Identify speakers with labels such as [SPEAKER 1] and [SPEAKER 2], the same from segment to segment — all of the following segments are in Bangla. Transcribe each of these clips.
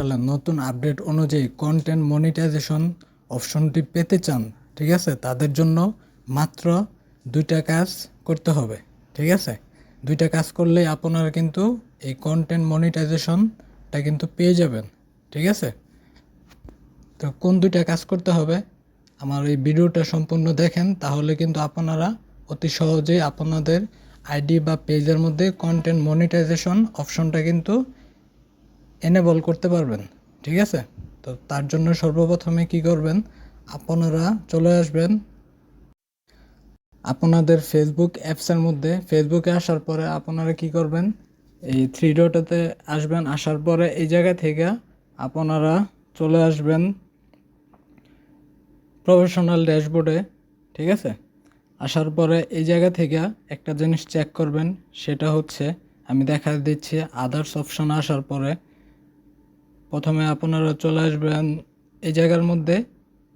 [SPEAKER 1] সালের নতুন আপডেট অনুযায়ী কন্টেন্ট মনিটাইজেশন অপশনটি পেতে চান, ঠিক আছে, তাদের জন্য মাত্র 2টা কাজ করতে হবে। ঠিক আছে, 2টা কাজ করলেই আপনারা কিন্তু এই কন্টেন্ট মনিটাইজেশনটা কিন্তু পেয়ে যাবেন। ঠিক আছে, তো কোন 2টা কাজ করতে হবে আমার এই ভিডিওটা সম্পূর্ণ দেখেন, তাহলে কিন্তু আপনারা অতি সহজেই আপনাদের আইডি বা পেজের মধ্যে কন্টেন্ট মনিটাইজেশন অপশনটা কিন্তু এনেবল করতে পারবেন। ঠিক আছে, তো তার জন্য সর্বপ্রথমে কি করবেন, আপনারা চলে আসবেন আপনাদের ফেসবুক অ্যাপসের মধ্যে। ফেসবুকে আসার পরে আপনারা কি করবেন, এই 3 ডটেতে আসবেন। আসার পরে এই জায়গা থেকে আপনারা চলে আসবেন প্রফেশনাল ড্যাশবোর্ডে। ঠিক আছে, আসার পরে এই জায়গা থেকে একটা জিনিস চেক করবেন, সেটা হচ্ছে আমি দেখা দিচ্ছি আদার্স অপশন। আসার পরে প্রথমে আপনারা চলে আসবেন এই জায়গার মধ্যে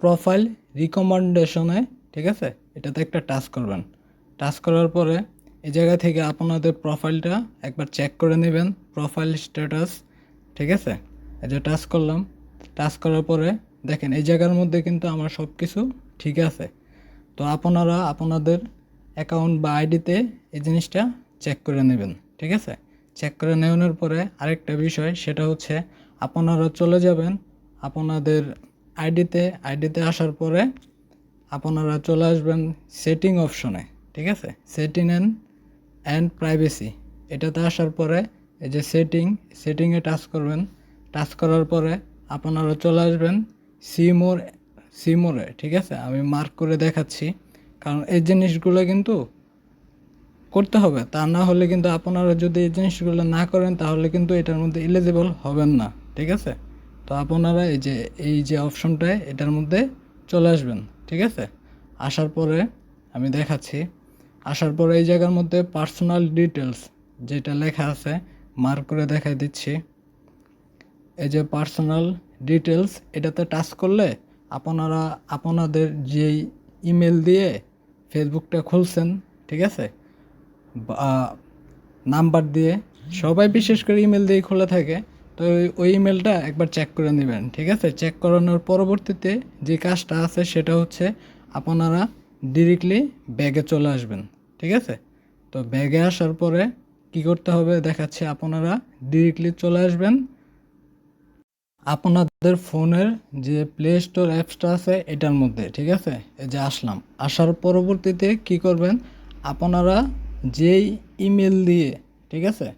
[SPEAKER 1] প্রোফাইল রিকমেন্ডেশনে। ঠিক আছে, এটাতে একটা টাচ করবেন। টাচ করার পরে এই জায়গা থেকে আপনাদের প্রোফাইলটা একবার চেক করে নেবেন, প্রোফাইল স্ট্যাটাস। ঠিক আছে, এই যে টাচ করলাম। টাচ করার পরে দেখেন এই জায়গার মধ্যে কিন্তু আমার সব কিছু ঠিক আছে। তো আপনারা আপনাদের অ্যাকাউন্ট বা আইডিতে এই জিনিসটা চেক করে নেবেন। ঠিক আছে, চেক করে নেওয়ার পরে আরেকটা বিষয়, সেটা হচ্ছে আপনারা চলে যাবেন আপনাদের আইডিতে আসার পরে আপনারা চলে আসবেন সেটিং অপশনে। ঠিক আছে, সেটিং অ্যান্ড প্রাইভেসি, এটাতে আসার পরে এই যে সেটিংয়ে টাচ করবেন। টাচ করার পরে আপনারা চলে আসবেন সিমোরে। ঠিক আছে, আমি মার্ক করে দেখাচ্ছি, কারণ এই জিনিসগুলো কিন্তু করতে হবে, তা না হলে কিন্তু আপনারা যদি এই জিনিসগুলো না করেন তাহলে কিন্তু এটার মধ্যে এলিজিবল হবেন না। ঠিক আছে, তো আপনারা এই যে অপশনটায় এটার মধ্যে চলে আসবেন। ঠিক আছে, আসার পরে আমি দেখাচ্ছি। আসার পরে এই জায়গার মধ্যে পার্সোনাল ডিটেলস যেটা লেখা আছে মার্ক করে দেখাই দিচ্ছি। এই যে পার্সোনাল ডিটেলস, এটাতে টাচ করলে আপনারা আপনাদের যেই ইমেল দিয়ে ফেসবুকটা খুলছেন, ঠিক আছে, বা নাম্বার দিয়ে, সবাই বিশেষ করে ইমেল দিয়ে খোলা থাকে, তো ওই ইমেলটা একবার চেক করে নেবেন। ঠিক আছে, চেক করানোর পরবর্তীতে যে কাজটা আছে সেটা হচ্ছে আপনারা ডিরেক্টলি ব্যাগে চলে আসবেন। ঠিক আছে, তো ব্যাগে আসার পরে কি করতে হবে দেখাচ্ছি। আপনারা ডিরেক্টলি চলে আসবেন আপনাদের ফোনের যে প্লে স্টোর অ্যাপসটা আছে এটার মধ্যে। ঠিক আছে, এই যে আসলাম। আসার পরবর্তীতে কি করবেন, আপনারা যেই ইমেল দিয়ে, ঠিক আছে,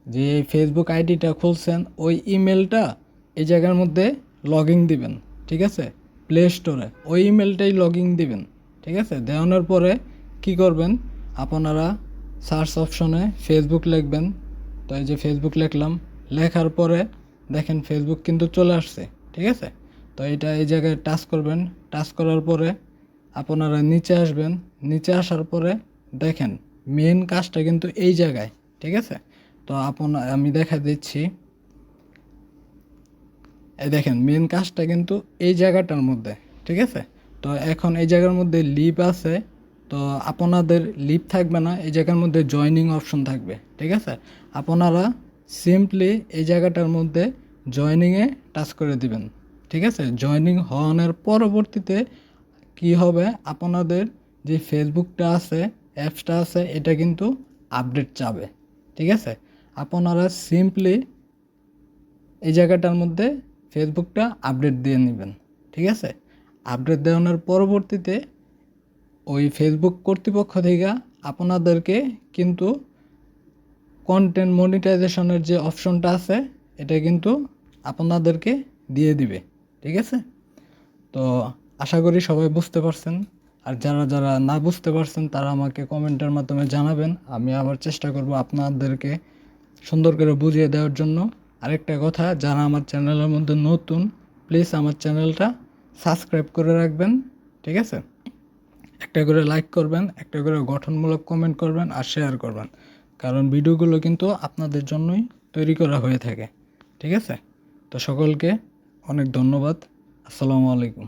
[SPEAKER 1] যে ফেসবুক আইডিটা খুলছেন ওই ইমেলটা এই জায়গার মধ্যে লগ ইন দিবেন। ঠিক আছে, প্লে স্টোরে ওই ইমেলটাই লগ ইন দিবেন। ঠিক আছে, দেওয়ানোর পরে কি করবেন, আপনারা সার্চ অপশনে ফেসবুক লিখবেন। তো এই যে ফেসবুক লিখলাম, লেখার পরে দেখেন ফেসবুক কিন্তু চলে আসছে। ঠিক আছে, তো এটা এই জায়গায় টাচ করবেন। টাচ করার পরে আপনারা নিচে আসবেন। নিচে আসার পরে দেখেন মেন কাজটা কিন্তু এই জায়গায়। ঠিক আছে, তো আমি দেখা দিচ্ছি। এই দেখেন মেন কাজটা কিন্তু এই জায়গাটার মধ্যে। ঠিক আছে, তো এখন এই জায়গার মধ্যে লিভ আছে, তো আপনাদের লিভ থাকবে না, এই জায়গার মধ্যে জয়নিং অপশন থাকবে। ঠিক আছে, আপনারা সিম্পলি এই জায়গাটার মধ্যে জয়নিংয়ে টাচ করে দিবেন। ঠিক আছে, জয়নিং হওয়ানোর পরবর্তীতে কি হবে, আপনাদের যে ফেসবুকটা আছে, অ্যাপসটা আছে, এটা কিন্তু আপডেট যাবে। ঠিক আছে, আপনারা সিম্পলি এই জায়গাটার মধ্যে ফেসবুকটা আপডেট দিয়ে নেবেন। ঠিক আছে, আপডেট দেওয়ানোর পরবর্তীতে ওই ফেসবুক কর্তৃপক্ষ থেকে আপনাদেরকে কিন্তু কন্টেন্ট মনিটাইজেশনের যে অপশনটা আছে এটা কিন্তু আপনাদেরকে দিয়ে দিবে। ঠিক আছে, তো আশা করি সবাই বুঝতে পারছেন। আর যারা যারা না বুঝতে পারছেন তারা আমাকে কমেন্টের মাধ্যমে জানাবেন, আমি আবার চেষ্টা করব আপনাদেরকে সুন্দর করে বুঝিয়ে দেওয়ার জন্য। আরেকটা কথা, যারা আমার চ্যানেলের মধ্যে নতুন, প্লিজ আমার চ্যানেলটা সাবস্ক্রাইব করে রাখবেন। ঠিক আছে, একটা করে লাইক করবেন, একটা করে গঠনমূলক কমেন্ট করবেন আর শেয়ার করবেন, কারণ ভিডিওগুলো কিন্তু আপনাদের জন্যই তৈরি করা হয়ে থাকে। ঠিক আছে, তো সকলকে অনেক ধন্যবাদ। আসসালামু আলাইকুম।